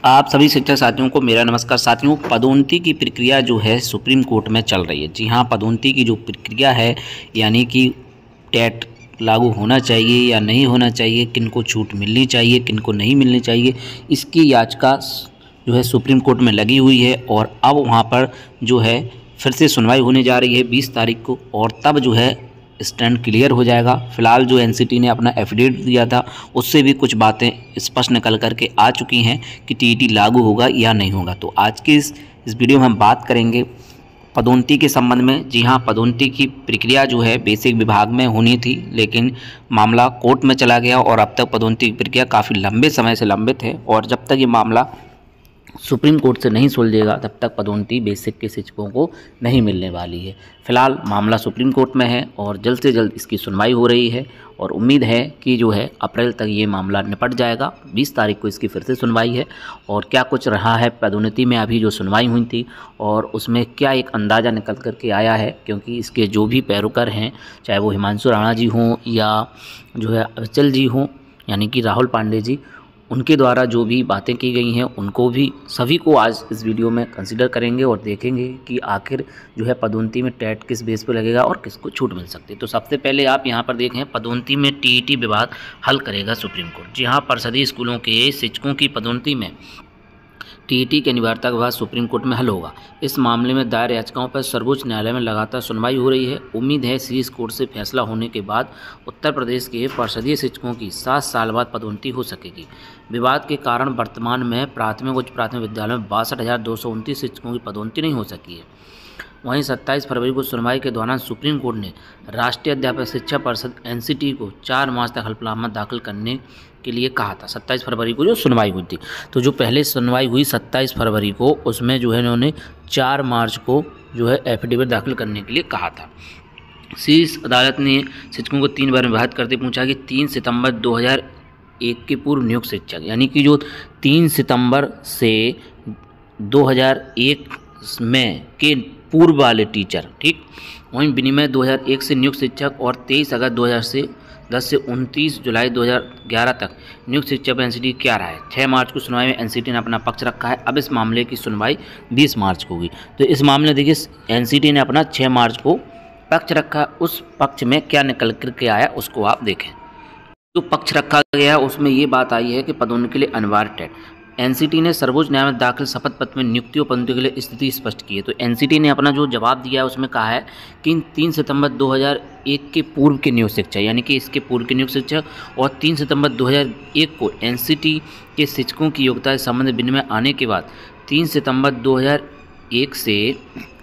आप सभी शिक्षक साथियों को मेरा नमस्कार। साथियों, पदोन्नति की प्रक्रिया जो है सुप्रीम कोर्ट में चल रही है। जी हाँ, पदोन्नति की जो प्रक्रिया है यानी कि टेट लागू होना चाहिए या नहीं होना चाहिए, किनको छूट मिलनी चाहिए, किनको नहीं मिलनी चाहिए, इसकी याचिका जो है सुप्रीम कोर्ट में लगी हुई है। और अब वहाँ पर जो है फिर से सुनवाई होने जा रही है 20 तारीख को, और तब जो है स्टैंड क्लियर हो जाएगा। फिलहाल जो एनसीटी ने अपना एफिडेविट दिया था उससे भी कुछ बातें स्पष्ट निकल करके आ चुकी हैं कि टीईटी लागू होगा या नहीं होगा। तो आज के इस वीडियो में हम बात करेंगे पदोन्नति के संबंध में। जी हाँ, पदोन्नति की प्रक्रिया जो है बेसिक विभाग में होनी थी, लेकिन मामला कोर्ट में चला गया और अब तक पदोन्नति की प्रक्रिया काफ़ी लंबे समय से लंबित है। और जब तक ये मामला सुप्रीम कोर्ट से नहीं सुलझेगा तब तक पदोन्नति बेसिक के शिक्षकों को नहीं मिलने वाली है। फिलहाल मामला सुप्रीम कोर्ट में है और जल्द से जल्द इसकी सुनवाई हो रही है और उम्मीद है कि जो है अप्रैल तक ये मामला निपट जाएगा। 20 तारीख को इसकी फिर से सुनवाई है और क्या कुछ रहा है पदोन्नति में अभी जो सुनवाई हुई थी और उसमें क्या एक अंदाज़ा निकल कर के आया है, क्योंकि इसके जो भी पैरोकार हैं, चाहे वो हिमांशु राणा जी हों या जो है अचल जी हों यानी कि राहुल पांडे जी, उनके द्वारा जो भी बातें की गई हैं उनको भी सभी को आज इस वीडियो में कंसीडर करेंगे और देखेंगे कि आखिर जो है पदोन्नति में टेट किस बेस पर लगेगा और किसको छूट मिल सकती है। तो सबसे पहले आप यहां पर देखें, पदोन्नति में टीईटी विवाद हल करेगा सुप्रीम कोर्ट। जी हां, परिषदीय स्कूलों के शिक्षकों की पदोन्नति में टीईटी की अनिवार्यता के बाद सुप्रीम कोर्ट में हल होगा। इस मामले में दायर याचिकाओं पर सर्वोच्च न्यायालय में लगातार सुनवाई हो रही है। उम्मीद है शीर्ष कोर्ट से फैसला होने के बाद उत्तर प्रदेश के परिषदीय शिक्षकों की 7 साल बाद पदोन्नति हो सकेगी। विवाद के कारण वर्तमान में प्राथमिक उच्च प्राथमिक विद्यालयों में 62,229 शिक्षकों की पदोन्नति नहीं हो सकी है। वहीं 27 फरवरी को सुनवाई के दौरान सुप्रीम कोर्ट ने राष्ट्रीय अध्यापक शिक्षा परिषद एनसीटी को 4 मार्च तक हलफनामा दाखिल करने के लिए कहा था। 27 फरवरी को जो सुनवाई हुई थी, तो जो पहले सुनवाई हुई 27 फरवरी को, उसमें जो है इन्होंने 4 मार्च को जो है एफिडेविट दाखिल करने के लिए कहा था। शीर्ष अदालत ने शिक्षकों को 3 बार विभाजित करते पूछा कि 3 सितंबर 2001 के पूर्व नियुक्त शिक्षक यानी कि जो 3 सितंबर से 2001 में के पूर्व वाले टीचर, ठीक, वहीं विनिमय 2001 से नियुक्त शिक्षक और 23 अगस्त 2010 से 29 जुलाई 2011 तक नियुक्त शिक्षक पर एनसीटी क्या रहा है। 6 मार्च को सुनवाई में एनसीटी ने अपना पक्ष रखा है। अब इस मामले की सुनवाई 20 मार्च को होगी। तो इस मामले में देखिए एनसीटी ने अपना 6 मार्च को पक्ष रखा। उस पक्ष में क्या निकल कर के आया उसको आप देखें। जो पक्ष रखा गया उसमें ये बात आई है कि पदोन्नति के लिए अनिवार्य टेट। एनसीटी ने सर्वोच्च न्यायालय में दाखिल शपथ पत्र में नियुक्ति और पदोन्नति के लिए स्थिति स्पष्ट की है। तो एनसीटी ने अपना जो जवाब दिया है उसमें कहा है कि 3 सितंबर 2001 के पूर्व के नियुक्त शिक्षक यानी कि इसके पूर्व के नियुक्त शिक्षक और 3 सितंबर 2001 को एनसीटी के शिक्षकों की योग्यता के संबंध विनिमय आने के बाद 3 सितंबर 2001 से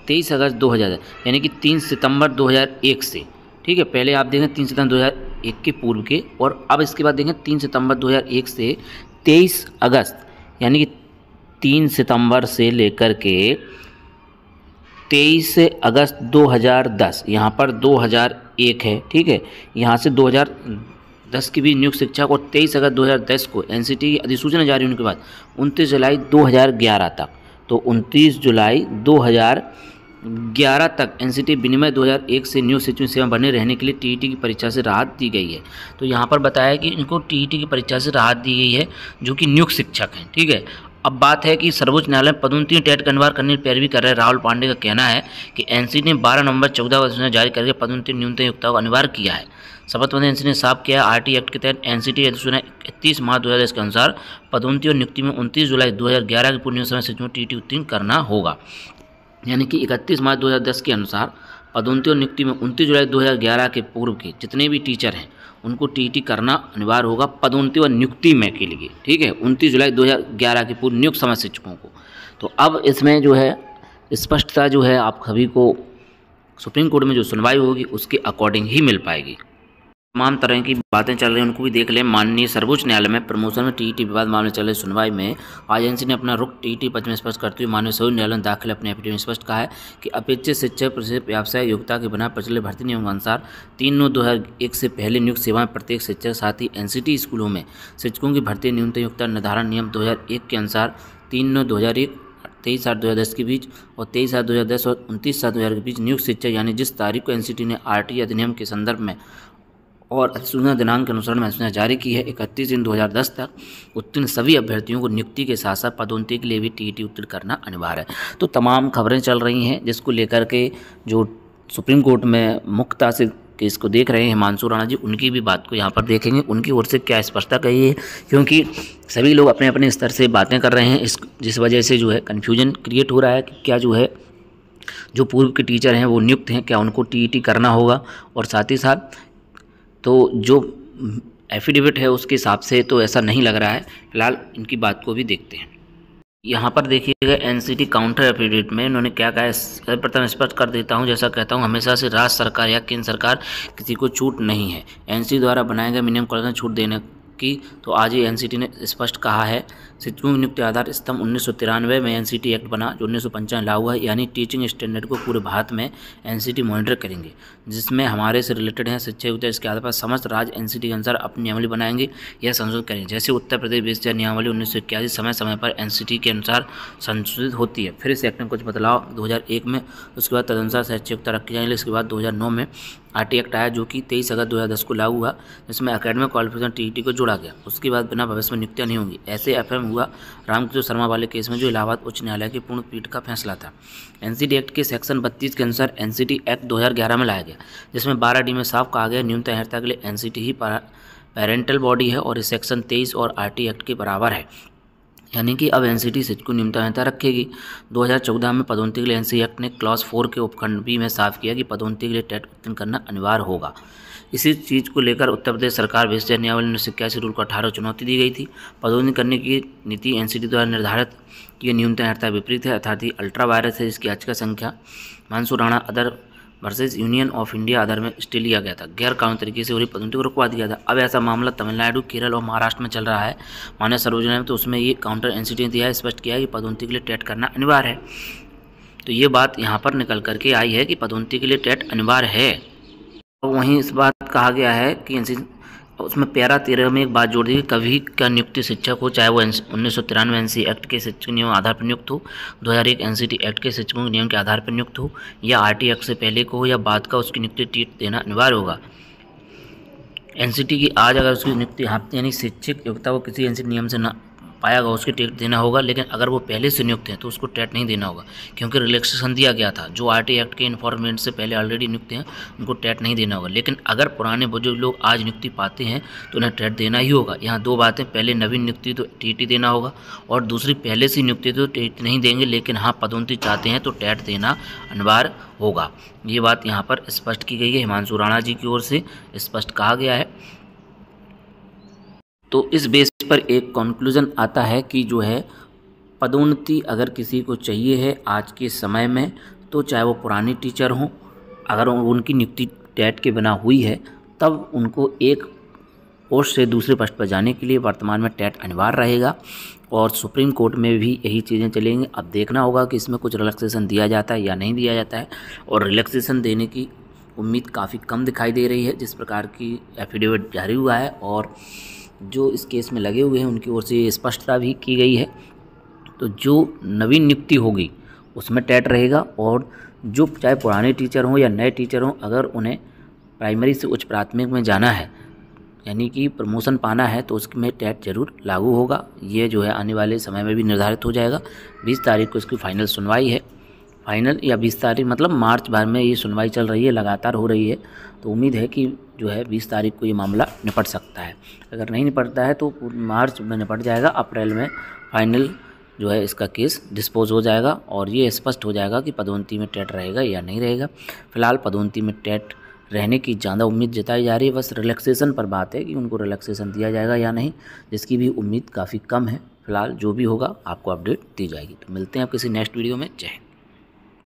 23 अगस्त 2000 यानी कि 3 सितंबर 2001 से, ठीक है, पहले आप देखें 3 सितंबर 2001 के पूर्व के, और अब इसके बाद देखें 3 सितंबर 2001 से 23 अगस्त यानी कि 3 सितंबर से लेकर के 23 अगस्त 2010, यहाँ पर 2001 है, ठीक है, यहाँ से 2010 की भी नियुक्त शिक्षक और 23 अगस्त 2010 को एनसीटी की अधिसूचना जारी होने के बाद 29 जुलाई 2011 तक, तो 29 जुलाई 2011 तक एनसीटी विनिमय 2001 से नियुक्त शिक्षकों की सेवा बने रहने के लिए टीईटी की परीक्षा से राहत दी गई है। तो यहाँ पर बताया कि इनको टीईटी की परीक्षा से राहत दी गई है जो कि नियुक्त शिक्षक हैं, ठीक है। अब बात है कि सर्वोच्च न्यायालय पदोन्नति में टेट का अनिवार्य करने की पैरवी कर रहे राहुल पांडे का कहना है कि एनसीटी ने 12 नवंबर 14 अधिसूचना जारी करके पदोन्नति न्यूनतम योग्यता को अनिवार्य किया है। शपथ में एनसीटी ने साफ किया आरटी एक्ट के तहत एनसीटी अधिसूचना 31 मार्च 2010 के अनुसार पदोन्नति और नियुक्ति में 29 जुलाई 2011 के पूर्व नियुक्त समय शिक्षकों को टीईटी उत्तीर्ण करना होगा। यानी कि 31 मार्च 2010 के अनुसार पदोन्नति और नियुक्ति में 29 जुलाई 2011 के पूर्व के जितने भी टीचर हैं उनको टीईटी करना अनिवार्य होगा पदोन्नति और नियुक्ति में के लिए, ठीक है, 29 जुलाई 2011 के पूर्व नियुक्त समय शिक्षकों को। तो अब इसमें जो है स्पष्टता जो है आप सभी को सुप्रीम कोर्ट में जो सुनवाई होगी उसके अकॉर्डिंग ही मिल पाएगी। तमाम तरह की बातें चल रही हैं उनको भी देख लें। माननीय सर्वोच्च न्यायालय में प्रमोशन में टीईटी विवाद मामले चल रहे सुनवाई में आज एनसीटी ने अपना रुख टीईटी पक्ष में स्पष्ट करते हुए माननीय सर्वोच्च न्यायालय में दाखिल अपने एफिडेविट में स्पष्ट कहा है कि अपेक्षित शिक्षक व्यावसायिक योग्यता के बिना प्रचलित भर्ती नियम के अनुसार 3/9/2001 से पहले नियुक्त सेवा में प्रत्येक शिक्षक, साथ ही एनसीटी स्कूलों में शिक्षकों की भर्ती न्यूनतम योग्यता निर्धारण नियम 2001 के अनुसार 3/9/2001, 23/8/2010 के बीच और 23/8/2010 और 29/7/2000 के बीच नियुक्त शिक्षक यानी जिस तारीख को एनसीटी ने आरटी अधिनियम के संदर्भ में और अधिसूचना दिनांक के अनुसार अधिसूचना जारी की है। 31 जून 2010 तक उत्तीर्ण सभी अभ्यर्थियों को नियुक्ति के साथ साथ पदोन्नति के लिए भी टीईटी उत्तीर्ण करना अनिवार्य है। तो तमाम खबरें चल रही हैं जिसको लेकर के जो सुप्रीम कोर्ट में मुख्यता से केस को देख रहे हैं हिमांशु राणा जी, उनकी भी बात को यहाँ पर देखेंगे, उनकी ओर से क्या स्पष्टता कही है, क्योंकि सभी लोग अपने अपने स्तर से बातें कर रहे हैं, जिस वजह से जो है कन्फ्यूजन क्रिएट हो रहा है कि क्या जो है जो पूर्व के टीचर हैं वो नियुक्त हैं, क्या उनको टीईटी करना होगा। और साथ ही साथ तो जो एफिडेविट है उसके हिसाब से तो ऐसा नहीं लग रहा है। फिलहाल इनकी बात को भी देखते हैं। यहाँ पर देखिएगा एनसीटी काउंटर एफिडेविट में इन्होंने क्या कहा है, सर्वप्रथम स्पष्ट कर देता हूँ, जैसा कहता हूँ हमेशा से राज्य सरकार या केंद्र सरकार किसी को छूट नहीं है एनसीटी द्वारा बनाए गए मिनिमम क्वालिफिकेशन छूट देने की। तो आज ही एनसीटी ने स्पष्ट कहा है, शिक्षकों की नियुक्ति आधार स्तंभ 1993 में एनसीटी एक्ट बना जो 1995 लागू है, यानी टीचिंग स्टैंडर्ड को पूरे भारत में एनसीटी मॉनिटर करेंगे, जिसमें हमारे से रिलेटेड हैं शिक्षा युक्त। इसके आधार पर समस्त राज्य एनसीटी के अनुसार अपनी नियमावली बनाएंगे या संशोधित करेंगे। जैसे उत्तर प्रदेश विद्या नियमावली 1981 समय समय पर एनसीटी के अनुसार संशोधित होती है। फिर इस एक्ट में कुछ बदलाव 2001 में, उसके बाद तदनुसार शैक्षिक युक्त रखी जाएंगे। इसके बाद 2009 में आरटी एक्ट आया जो कि 23 अगस्त 2010 को लागू हुआ, जिसमें एकेडमिक क्वालिफिकेशन टीईटी को जोड़ा गया। उसके बाद बिना भविष्य में नियुक्तियाँ नहीं होंगी। ऐसे एफएम हुआ रामकृष्ण शर्मा वाले केस में जो इलाहाबाद उच्च न्यायालय की पूर्ण पीठ का फैसला था। एनसीटी एक्ट के सेक्शन 32 के अनुसार एनसीटी एक्ट 2011 में लाया गया, जिसमें 12D में साफ कहा गया न्यूनतम अर्हता के लिए एनसीटी ही पेरेंटल बॉडी है और इस सेक्शन 23 और आरटी एक्ट के बराबर है, यानी कि अब एनसीटी शिक्षकों न्यूनतम अर्हता रखेगी। 2014 में पदोन्नति के लिए एनसीटी एक्ट ने क्लॉज 4 के उपखंड बी में साफ किया कि पदोन्नति के लिए टेट उत्तीर्ण करना अनिवार्य होगा। इसी चीज़ को लेकर उत्तर प्रदेश सरकार विद्या नियमावली 1981 रूल को 18 चुनौती दी गई थी। पदोन्नति करने की नीति एनसीटी द्वारा निर्धारित की न्यूनतम अर्हता विपरीत है, अर्थात अल्ट्रा वायरस है, जिसकी याचिका संख्या Himanshu Rana other versus union of India other में स्टे लिया गया था। गैर कानूनी तरीके से हो रही पदोन्नति को रुकवा दिया था। अब ऐसा मामला तमिलनाडु, केरल और महाराष्ट्र में चल रहा है माननीय सर्वोच्च न्यायालय में, तो उसमें ये काउंटर एनसीटी ने दिया है, स्पष्ट किया है कि पदोन्नति के लिए टेट करना अनिवार्य है। तो ये बात यहाँ पर निकल करके आई है कि पदोन्नति के लिए टेट अनिवार्य है। तो वहीं इस बात कहा गया है कि एनसीटी उसमें पैरा 13 में एक बात जोड़ दी, कभी का नियुक्ति शिक्षक हो, चाहे वो 1993 एनसीटी एक्ट के शिक्षक नियम आधार पर नियुक्त हो, 2001 एनसीटी एक्ट के शिक्षकों के नियम के आधार पर नियुक्त हो, या आरटी एक्ट से पहले को हो या बाद का, उसकी नियुक्ति टीट देना अनिवार्य होगा। एनसीटी की आज अगर उसकी नियुक्ति यानी शिक्षक योग्यता को किसी एनसीटी नियम से ना पाया गया उसकी टेट देना होगा, लेकिन अगर वो पहले से नियुक्त हैं तो उसको टेट नहीं देना होगा, क्योंकि रिलैक्सेशन दिया गया था। जो आरटी एक्ट के इन्फॉर्मेंट से पहले ऑलरेडी नियुक्त हैं उनको टेट नहीं देना होगा, लेकिन अगर पुराने बुजुर्ग लोग आज नियुक्ति पाते हैं तो उन्हें टेट देना ही होगा। यहाँ दो बातें, पहले नवीन नियुक्ति तो टीटी देना होगा, और दूसरी पहले से नियुक्ति तो टेट नहीं देंगे, लेकिन हाँ पदोन्नति चाहते हैं तो टेट देना अनिवार्य होगा। ये बात यहाँ पर स्पष्ट की गई है, हिमांशु राणा जी की ओर से स्पष्ट कहा गया है। तो इस बेस पर एक कंक्लूजन आता है कि जो है पदोन्नति अगर किसी को चाहिए है आज के समय में, तो चाहे वो पुराने टीचर हों, अगर उनकी नियुक्ति टेट के बिना हुई है तब उनको एक पोस्ट से दूसरे पोस्ट पर जाने के लिए वर्तमान में टेट अनिवार्य रहेगा, और सुप्रीम कोर्ट में भी यही चीज़ें चलेंगी। अब देखना होगा कि इसमें कुछ रिलैक्सेशन दिया जाता है या नहीं दिया जाता है, और रिलैक्सेशन देने की उम्मीद काफ़ी कम दिखाई दे रही है जिस प्रकार की एफिडेविट जारी हुआ है, और जो इस केस में लगे हुए हैं उनकी ओर से स्पष्टता भी की गई है। तो जो नवीन नियुक्ति होगी उसमें टेट रहेगा, और जो चाहे पुराने टीचर हों या नए टीचर हों, अगर उन्हें प्राइमरी से उच्च प्राथमिक में जाना है यानी कि प्रमोशन पाना है तो उसमें टेट जरूर लागू होगा। ये जो है आने वाले समय में भी निर्धारित हो जाएगा। 20 तारीख को इसकी फाइनल सुनवाई है, फाइनल या 20 तारीख मतलब मार्च भर में ये सुनवाई चल रही है, लगातार हो रही है। तो उम्मीद है कि जो है 20 तारीख को ये मामला निपट सकता है। अगर नहीं निपटता है तो मार्च में निपट जाएगा, अप्रैल में फाइनल जो है इसका केस डिस्पोज हो जाएगा, और ये स्पष्ट हो जाएगा कि पदोन्नति में टेट रहेगा या नहीं रहेगा। फिलहाल पदोन्नति में टेट रहने की ज़्यादा उम्मीद जताई जा रही है। बस रिलैक्सेशन पर बात है कि उनको रिलैक्सेशन दिया जाएगा या नहीं, जिसकी भी उम्मीद काफ़ी कम है। फिलहाल जो भी होगा आपको अपडेट दी जाएगी। तो मिलते हैं आप किसी नेक्स्ट वीडियो में। जय हिंद।